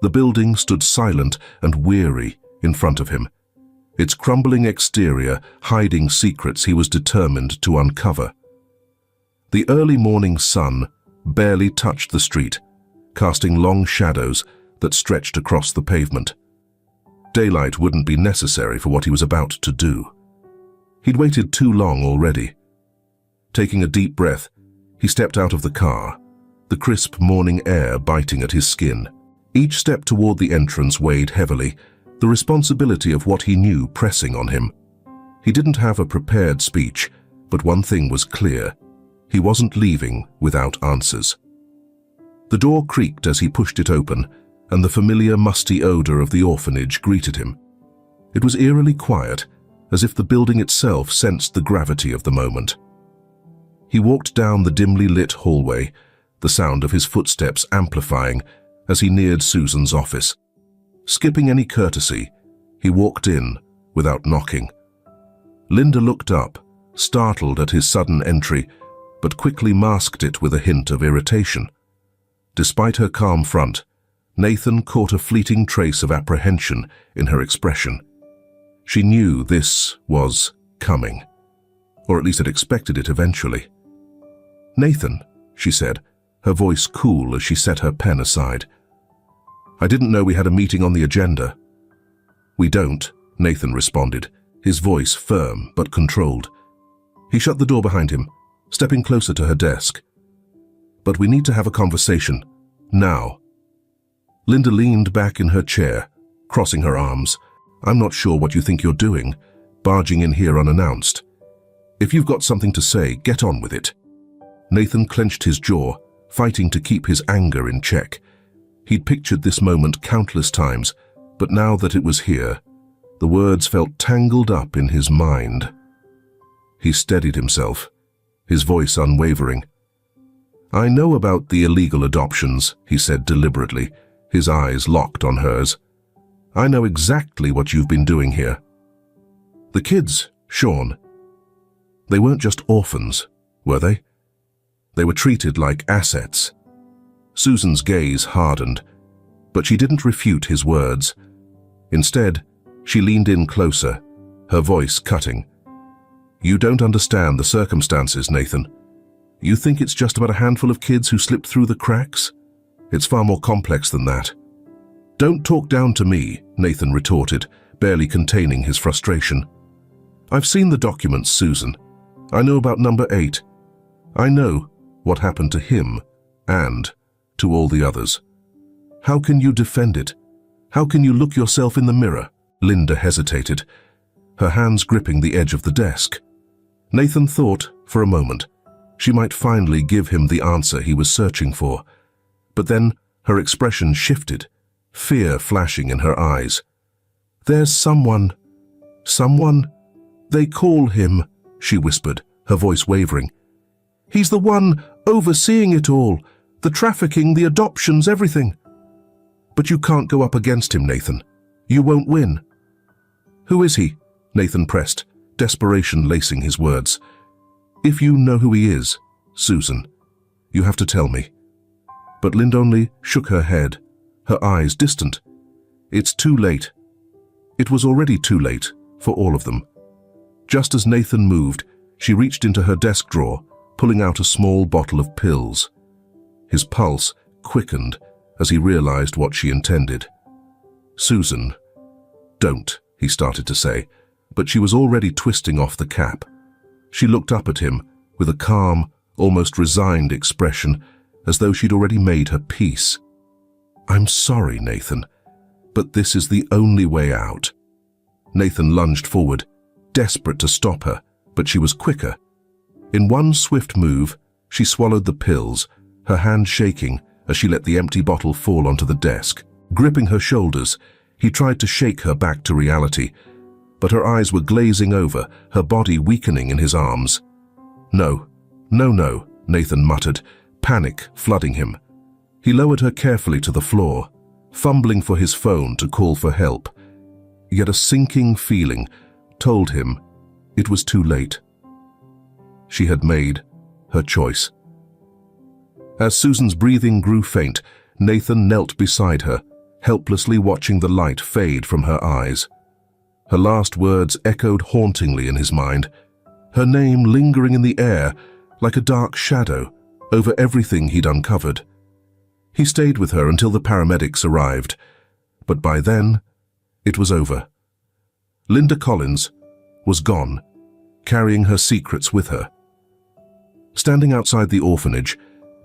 The building stood silent and weary in front of him, its crumbling exterior hiding secrets he was determined to uncover. The early morning sun barely touched the street, casting long shadows that stretched across the pavement. Daylight wouldn't be necessary for what he was about to do. He'd waited too long already. Taking a deep breath, he stepped out of the car, the crisp morning air biting at his skin. Each step toward the entrance weighed heavily, the responsibility of what he knew pressing on him. He didn't have a prepared speech, but one thing was clear. He wasn't leaving without answers. The door creaked as he pushed it open, and the familiar musty odor of the orphanage greeted him. It was eerily quiet, as if the building itself sensed the gravity of the moment. He walked down the dimly lit hallway, the sound of his footsteps amplifying as he neared Susan's office. Skipping any courtesy, he walked in without knocking. Linda looked up, startled at his sudden entry, but quickly masked it with a hint of irritation. Despite her calm front, Nathan caught a fleeting trace of apprehension in her expression. She knew this was coming, or at least had expected it eventually. "Nathan," she said, her voice cool as she set her pen aside. "I didn't know we had a meeting on the agenda." "We don't," Nathan responded, his voice firm but controlled. He shut the door behind him, stepping closer to her desk. "But we need to have a conversation, now." Linda leaned back in her chair, crossing her arms. "I'm not sure what you think you're doing, barging in here unannounced. If you've got something to say, get on with it." Nathan clenched his jaw, fighting to keep his anger in check. He'd pictured this moment countless times, but now that it was here, the words felt tangled up in his mind. He steadied himself, his voice unwavering. "I know about the illegal adoptions," he said deliberately, his eyes locked on hers. "I know exactly what you've been doing here." "The kids, Sean. They weren't just orphans, were they? They were treated like assets." Susan's gaze hardened, but she didn't refute his words. Instead, she leaned in closer, her voice cutting. "You don't understand the circumstances, Nathan. You think it's just about a handful of kids who slipped through the cracks? It's far more complex than that." "Don't talk down to me," Nathan retorted, barely containing his frustration. "I've seen the documents, Susan. I know about number 8. I know what happened to him and to all the others. How can you defend it? How can you look yourself in the mirror?" Linda hesitated, her hands gripping the edge of the desk. Nathan thought, for a moment, she might finally give him the answer he was searching for. But then her expression shifted, fear flashing in her eyes. "There's someone. They call him," she whispered, her voice wavering. "He's the one overseeing it all, the trafficking, the adoptions, everything." "But you can't go up against him, Nathan. You won't win." "Who is he?" Nathan pressed, desperation lacing his words. "If you know who he is, Susan, you have to tell me." But Linda only shook her head, her eyes distant. "It's too late." It was already too late for all of them. Just as Nathan moved, she reached into her desk drawer, pulling out a small bottle of pills. His pulse quickened as he realized what she intended. "Susan, don't," he started to say, but she was already twisting off the cap. She looked up at him with a calm, almost resigned expression, as though she'd already made her peace. "I'm sorry, Nathan, but this is the only way out." Nathan lunged forward, desperate to stop her, but she was quicker. In one swift move, she swallowed the pills, her hand shaking as she let the empty bottle fall onto the desk. Gripping her shoulders, he tried to shake her back to reality, but her eyes were glazing over, her body weakening in his arms. No, Nathan muttered, panic flooding him. He lowered her carefully to the floor, fumbling for his phone to call for help. Yet a sinking feeling told him it was too late. She had made her choice. As Susan's breathing grew faint, Nathan knelt beside her, helplessly watching the light fade from her eyes. Her last words echoed hauntingly in his mind, her name lingering in the air like a dark shadow over everything he'd uncovered. He stayed with her until the paramedics arrived, but by then, it was over. Linda Collins was gone, carrying her secrets with her. Standing outside the orphanage,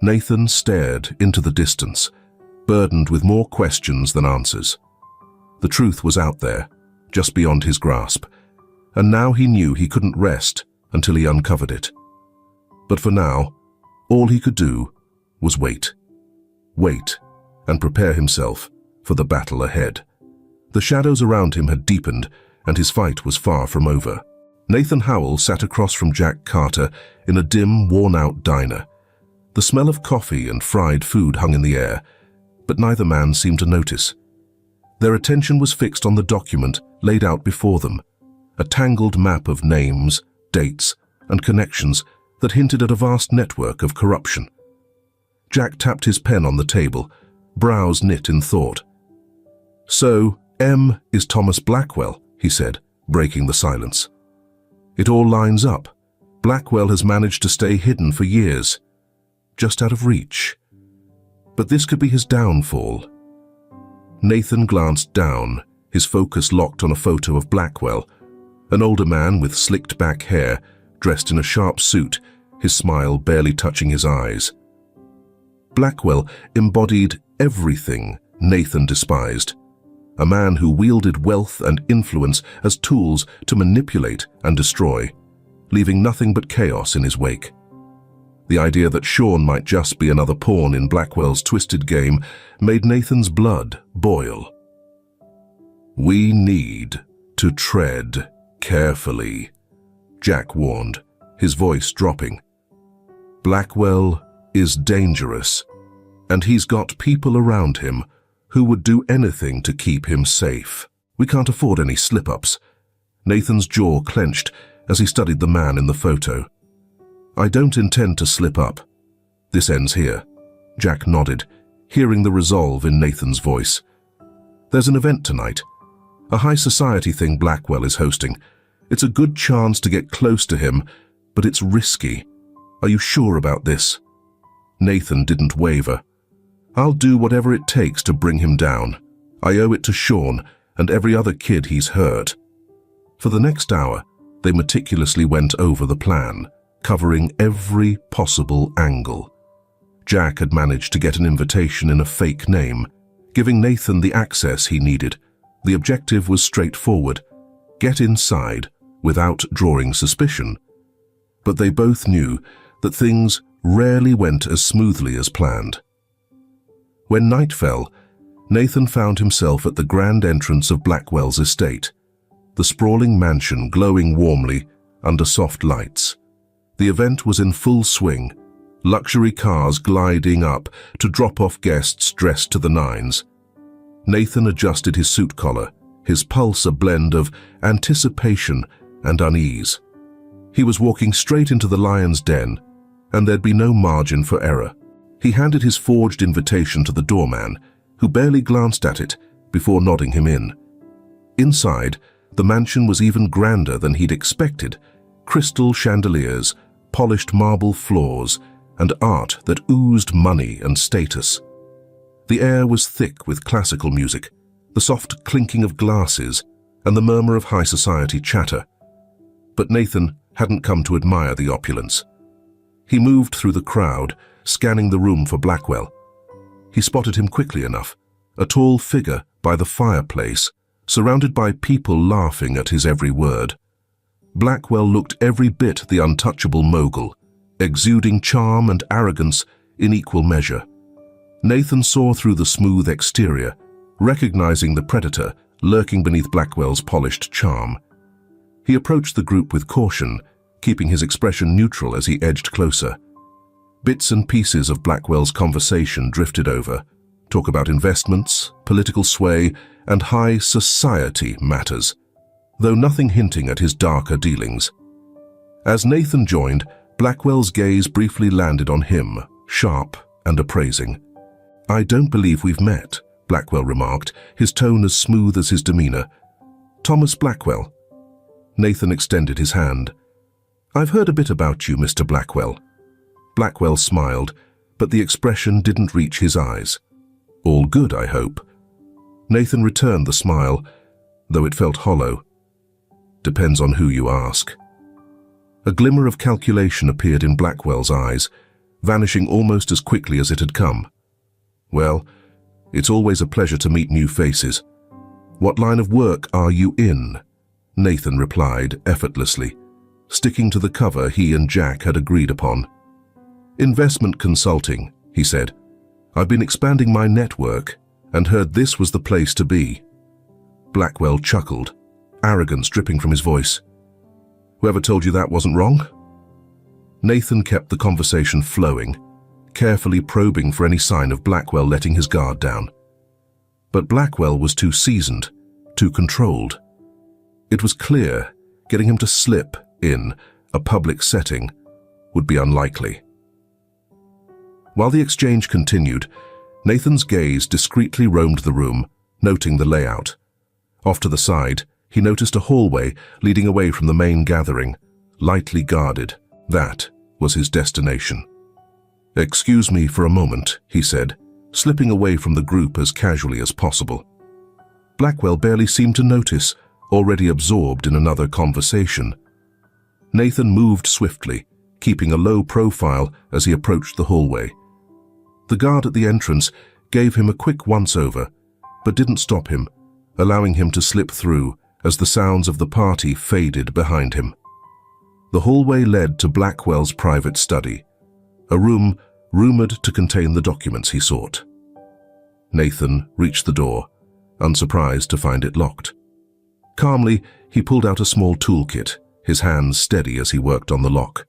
Nathan stared into the distance, burdened with more questions than answers. The truth was out there, just beyond his grasp, and now he knew he couldn't rest until he uncovered it. But for now, all he could do was wait. Wait, and prepare himself for the battle ahead. The shadows around him had deepened, and his fight was far from over. Nathan Howell sat across from Jack Carter in a dim, worn-out diner. The smell of coffee and fried food hung in the air, but neither man seemed to notice. Their attention was fixed on the document laid out before them, a tangled map of names, dates, and connections that hinted at a vast network of corruption. Jack tapped his pen on the table, brows knit in thought. "So, M is Thomas Blackwell," he said, breaking the silence. "It all lines up. Blackwell has managed to stay hidden for years, just out of reach. But this could be his downfall." Nathan glanced down, his focus locked on a photo of Blackwell, an older man with slicked back hair, dressed in a sharp suit, his smile barely touching his eyes. Blackwell embodied everything Nathan despised, a man who wielded wealth and influence as tools to manipulate and destroy, leaving nothing but chaos in his wake. The idea that Sean might just be another pawn in Blackwell's twisted game made Nathan's blood boil. "We need to tread carefully," Jack warned, his voice dropping. "Blackwell is dangerous, and he's got people around him who would do anything to keep him safe. We can't afford any slip-ups." Nathan's jaw clenched as he studied the man in the photo. "I don't intend to slip up. This ends here," Jack nodded, hearing the resolve in Nathan's voice. "There's an event tonight, a high society thing Blackwell is hosting. It's a good chance to get close to him, but it's risky. Are you sure about this?" Nathan didn't waver. "I'll do whatever it takes to bring him down. I owe it to Sean and every other kid he's hurt." For the next hour, they meticulously went over the plan, covering every possible angle. Jack had managed to get an invitation in a fake name, giving Nathan the access he needed. The objective was straightforward: get inside without drawing suspicion. But they both knew that things rarely went as smoothly as planned. When night fell, Nathan found himself at the grand entrance of Blackwell's estate, the sprawling mansion glowing warmly under soft lights. The event was in full swing, luxury cars gliding up to drop off guests dressed to the nines. Nathan adjusted his suit collar, his pulse a blend of anticipation and unease. He was walking straight into the lion's den, and there'd be no margin for error. He handed his forged invitation to the doorman, who barely glanced at it before nodding him in. Inside, the mansion was even grander than he'd expected: crystal chandeliers, polished marble floors, and art that oozed money and status. The air was thick with classical music, the soft clinking of glasses, and the murmur of high society chatter. But Nathan hadn't come to admire the opulence. He moved through the crowd, scanning the room for Blackwell. He spotted him quickly enough, a tall figure by the fireplace, surrounded by people laughing at his every word. Blackwell looked every bit the untouchable mogul, exuding charm and arrogance in equal measure. Nathan saw through the smooth exterior, recognizing the predator lurking beneath Blackwell's polished charm. He approached the group with caution, keeping his expression neutral as he edged closer. Bits and pieces of Blackwell's conversation drifted over, talk about investments, political sway, and high society matters, though nothing hinting at his darker dealings. As Nathan joined, Blackwell's gaze briefly landed on him, sharp and appraising. "I don't believe we've met," Blackwell remarked, his tone as smooth as his demeanor. "Thomas Blackwell." Nathan extended his hand. "I've heard a bit about you, Mr. Blackwell." Blackwell smiled, but the expression didn't reach his eyes. "All good, I hope." Nathan returned the smile, though it felt hollow. "Depends on who you ask." A glimmer of calculation appeared in Blackwell's eyes, vanishing almost as quickly as it had come. "Well, it's always a pleasure to meet new faces. What line of work are you in?" Nathan replied effortlessly, sticking to the cover he and Jack had agreed upon. "Investment consulting," he said. "I've been expanding my network and heard this was the place to be." Blackwell chuckled, arrogance dripping from his voice. "Whoever told you that wasn't wrong?" Nathan kept the conversation flowing, carefully probing for any sign of Blackwell letting his guard down. But Blackwell was too seasoned, too controlled. It was clear getting him to slip in a public setting would be unlikely. While the exchange continued, Nathan's gaze discreetly roamed the room, noting the layout. Off to the side, he noticed a hallway leading away from the main gathering, lightly guarded. That was his destination. "Excuse me for a moment," he said, slipping away from the group as casually as possible. Blackwell barely seemed to notice, already absorbed in another conversation. Nathan moved swiftly, keeping a low profile as he approached the hallway. The guard at the entrance gave him a quick once-over, but didn't stop him, allowing him to slip through as the sounds of the party faded behind him. The hallway led to Blackwell's private study, a room rumored to contain the documents he sought. Nathan reached the door, unsurprised to find it locked. Calmly, he pulled out a small toolkit, his hands steady as he worked on the lock.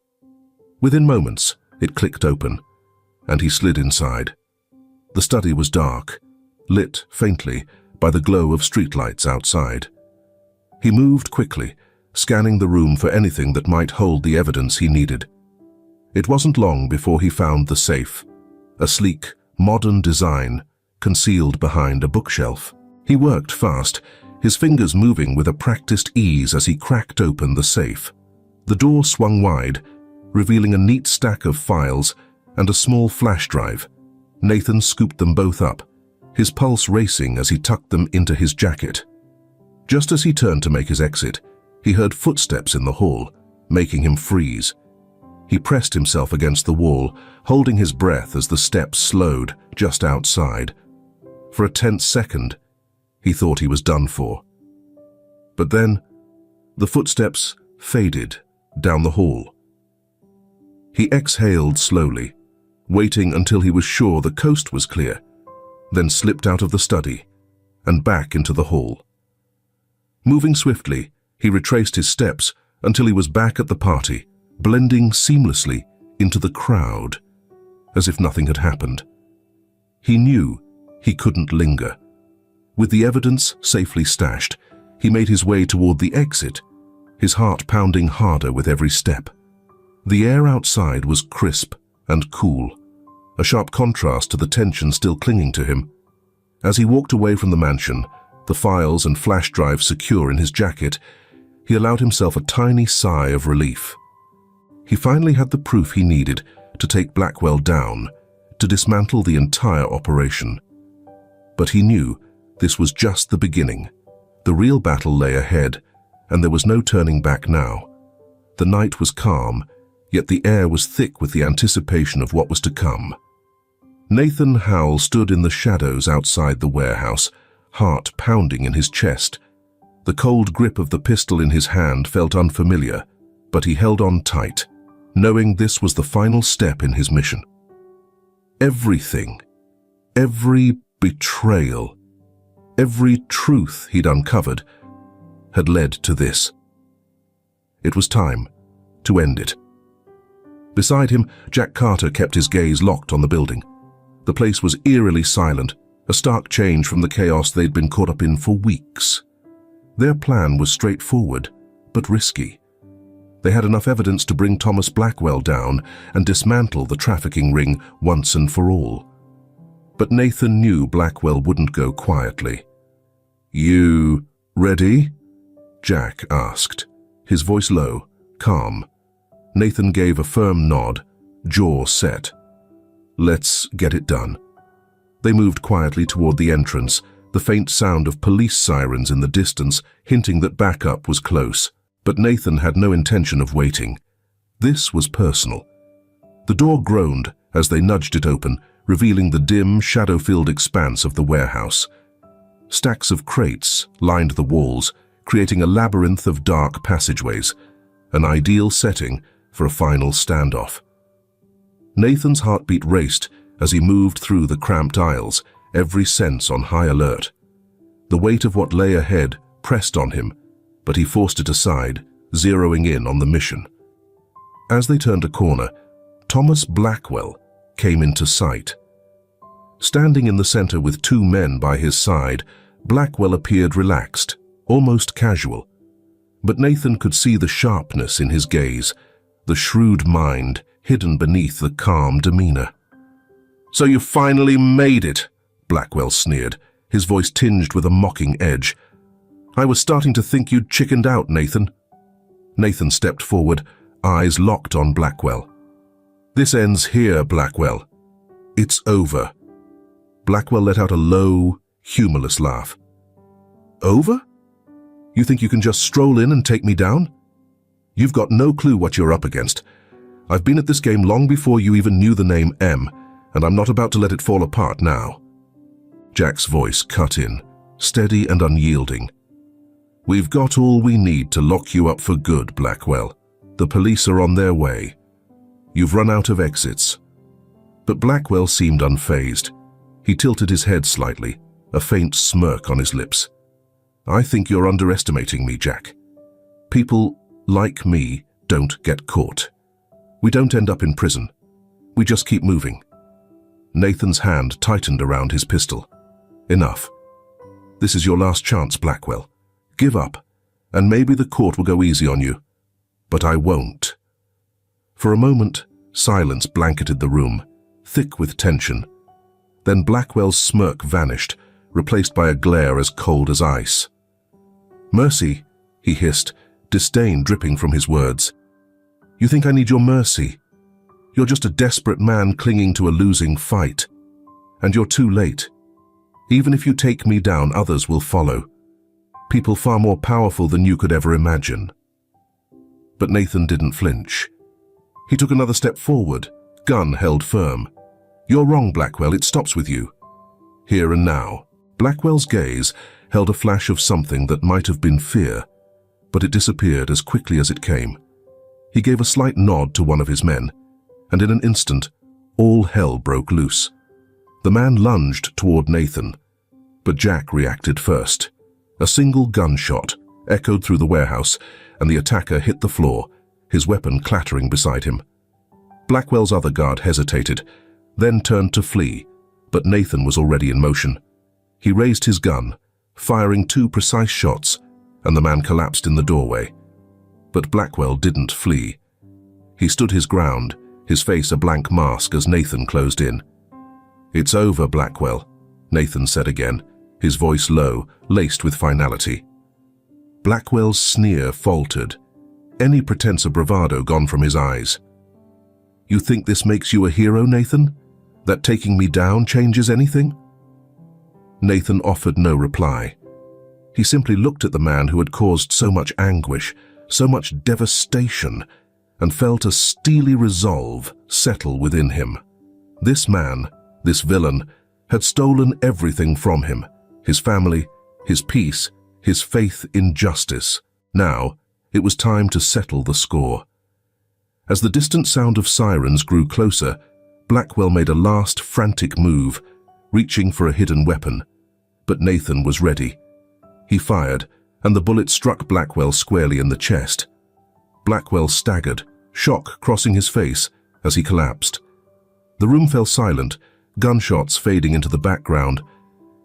Within moments, it clicked open, and he slid inside. The study was dark, lit faintly by the glow of streetlights outside. He moved quickly, scanning the room for anything that might hold the evidence he needed. It wasn't long before he found the safe, a sleek, modern design concealed behind a bookshelf. He worked fast, his fingers moving with a practiced ease as he cracked open the safe. The door swung wide, revealing a neat stack of files and a small flash drive. Nathan scooped them both up, his pulse racing as he tucked them into his jacket. Just as he turned to make his exit, he heard footsteps in the hall, making him freeze. He pressed himself against the wall, holding his breath as the steps slowed just outside. For a tense second, he thought he was done for. But then, the footsteps faded down the hall. He exhaled slowly, waiting until he was sure the coast was clear, then slipped out of the study and back into the hall. Moving swiftly, he retraced his steps until he was back at the party, blending seamlessly into the crowd, as if nothing had happened. He knew he couldn't linger. With the evidence safely stashed, he made his way toward the exit, his heart pounding harder with every step. The air outside was crisp and cool, a sharp contrast to the tension still clinging to him. As he walked away from the mansion, the files and flash drive secure in his jacket, he allowed himself a tiny sigh of relief. He finally had the proof he needed to take Blackwell down, to dismantle the entire operation. But he knew this was just the beginning. The real battle lay ahead, and there was no turning back now. The night was calm, yet the air was thick with the anticipation of what was to come. Nathan Howell stood in the shadows outside the warehouse, heart pounding in his chest. The cold grip of the pistol in his hand felt unfamiliar, but he held on tight, knowing this was the final step in his mission. Everything, every betrayal, every truth he'd uncovered had led to this. It was time to end it. Beside him, Jack Carter kept his gaze locked on the building. The place was eerily silent, a stark change from the chaos they'd been caught up in for weeks. Their plan was straightforward, but risky. They had enough evidence to bring Thomas Blackwell down and dismantle the trafficking ring once and for all. But Nathan knew Blackwell wouldn't go quietly. "You ready?" Jack asked, his voice low, calm. Nathan gave a firm nod, jaw set. "Let's get it done." They moved quietly toward the entrance, the faint sound of police sirens in the distance hinting that backup was close. But Nathan had no intention of waiting. This was personal. The door groaned as they nudged it open, revealing the dim, shadow-filled expanse of the warehouse. Stacks of crates lined the walls, creating a labyrinth of dark passageways, an ideal setting for a final standoff. Nathan's heartbeat raced as he moved through the cramped aisles, every sense on high alert. The weight of what lay ahead pressed on him, but he forced it aside, zeroing in on the mission. As they turned a corner, Thomas Blackwell came into sight. Standing in the center with two men by his side, Blackwell appeared relaxed, almost casual. But Nathan could see the sharpness in his gaze, the shrewd mind hidden beneath the calm demeanor. "So you finally made it," Blackwell sneered, his voice tinged with a mocking edge. "I was starting to think you'd chickened out, Nathan." Nathan stepped forward, eyes locked on Blackwell. "This ends here, Blackwell. It's over." Blackwell let out a low, humorless laugh. "Over? You think you can just stroll in and take me down? You've got no clue what you're up against. I've been at this game long before you even knew the name M, and I'm not about to let it fall apart now." Jack's voice cut in, steady and unyielding. "We've got all we need to lock you up for good, Blackwell. The police are on their way. You've run out of exits." But Blackwell seemed unfazed. He tilted his head slightly, a faint smirk on his lips. "I think you're underestimating me, Jack. People like me don't get caught. We don't end up in prison. We just keep moving." Nathan's hand tightened around his pistol. "Enough. This is your last chance, Blackwell. Give up, and maybe the court will go easy on you. But I won't." For a moment, silence blanketed the room, thick with tension. Then Blackwell's smirk vanished, replaced by a glare as cold as ice. "Mercy," he hissed, disdain dripping from his words. "You think I need your mercy? You're just a desperate man clinging to a losing fight. And you're too late. Even if you take me down, others will follow. People far more powerful than you could ever imagine." But Nathan didn't flinch. He took another step forward, gun held firm. "You're wrong, Blackwell. It stops with you. Here and now." Blackwell's gaze held a flash of something that might have been fear, but it disappeared as quickly as it came. He gave a slight nod to one of his men, and in an instant, all hell broke loose. The man lunged toward Nathan, but Jack reacted first. A single gunshot echoed through the warehouse, and the attacker hit the floor, his weapon clattering beside him. Blackwell's other guard hesitated, then turned to flee, but Nathan was already in motion. He raised his gun, firing 2 precise shots, and the man collapsed in the doorway. But Blackwell didn't flee. He stood his ground, his face a blank mask as Nathan closed in. "It's over, Blackwell," Nathan said again, his voice low, laced with finality. Blackwell's sneer faltered, any pretense of bravado gone from his eyes. "You think this makes you a hero, Nathan? That taking me down changes anything?" Nathan offered no reply. He simply looked at the man who had caused so much anguish, so much devastation, and felt a steely resolve settle within him. This man, this villain, had stolen everything from him, his family, his peace, his faith in justice. Now, it was time to settle the score. As the distant sound of sirens grew closer, Blackwell made a last frantic move, reaching for a hidden weapon. But Nathan was ready. He fired, and the bullet struck Blackwell squarely in the chest. Blackwell staggered, shock crossing his face as he collapsed. The room fell silent, gunshots fading into the background.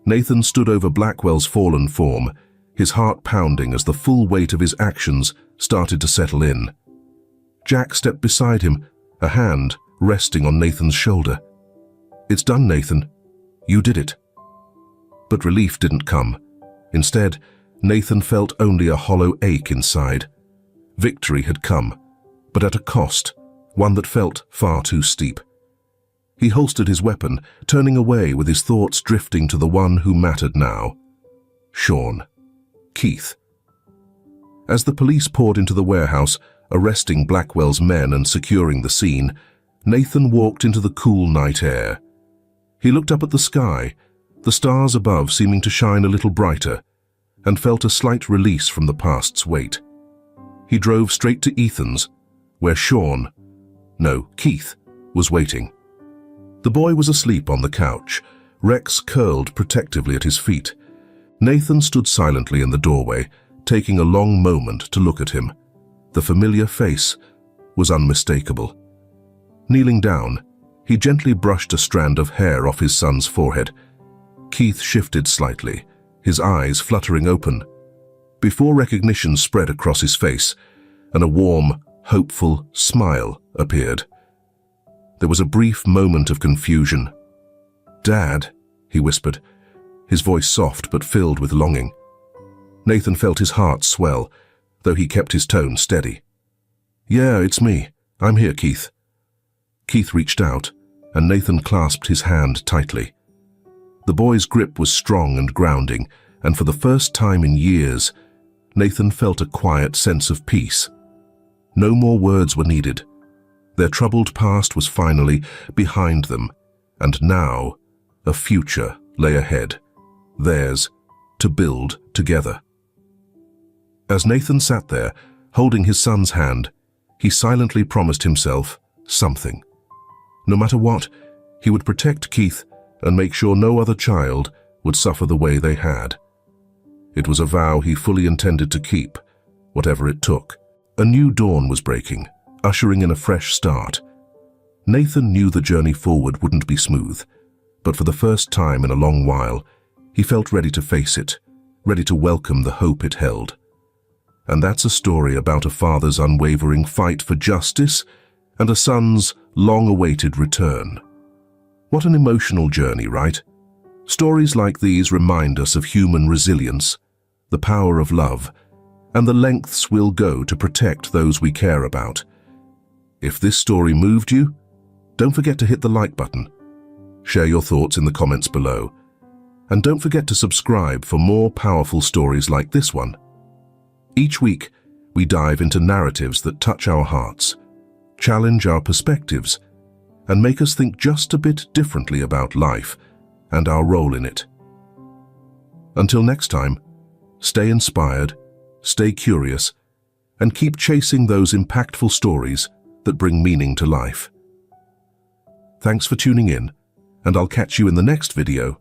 Nathan stood over Blackwell's fallen form, his heart pounding as the full weight of his actions started to settle in. Jack stepped beside him, a hand resting on Nathan's shoulder. "It's done, Nathan. You did it." But relief didn't come. Instead, Nathan felt only a hollow ache inside. Victory had come, but at a cost, one that felt far too steep. He holstered his weapon, turning away with his thoughts drifting to the one who mattered now. Sean. Keith. As the police poured into the warehouse, arresting Blackwell's men and securing the scene, Nathan walked into the cool night air. He looked up at the sky, the stars above seeming to shine a little brighter, and felt a slight release from the past's weight. He drove straight to Ethan's, where Keith, was waiting. The boy was asleep on the couch, Rex curled protectively at his feet. Nathan stood silently in the doorway, taking a long moment to look at him. The familiar face was unmistakable. Kneeling down, He gently brushed a strand of hair off his son's forehead. Keith shifted slightly, his eyes fluttering open, before recognition spread across his face, and a warm, hopeful smile appeared. There was a brief moment of confusion. "Dad," he whispered, his voice soft but filled with longing. Nathan felt his heart swell, though he kept his tone steady. "Yeah, it's me. I'm here, Keith." Keith reached out, and Nathan clasped his hand tightly. The boy's grip was strong and grounding, and for the first time in years, Nathan felt a quiet sense of peace. No more words were needed. Their troubled past was finally behind them, and now a future lay ahead, theirs to build together. As Nathan sat there, holding his son's hand, he silently promised himself something. No matter what, he would protect Keith and make sure no other child would suffer the way they had. It was a vow he fully intended to keep, whatever it took. A new dawn was breaking, ushering in a fresh start. Nathan knew the journey forward wouldn't be smooth, but for the first time in a long while, he felt ready to face it, ready to welcome the hope it held. And that's a story about a father's unwavering fight for justice and a son's long-awaited return. What an emotional journey, right? Stories like these remind us of human resilience, the power of love, and the lengths we'll go to protect those we care about. If this story moved you, don't forget to hit the like button. Share your thoughts in the comments below. And don't forget to subscribe for more powerful stories like this one. Each week, we dive into narratives that touch our hearts, challenge our perspectives, and make us think just a bit differently about life and our role in it. Until next time, stay inspired, stay curious, and keep chasing those impactful stories that bring meaning to life. Thanks for tuning in, and I'll catch you in the next video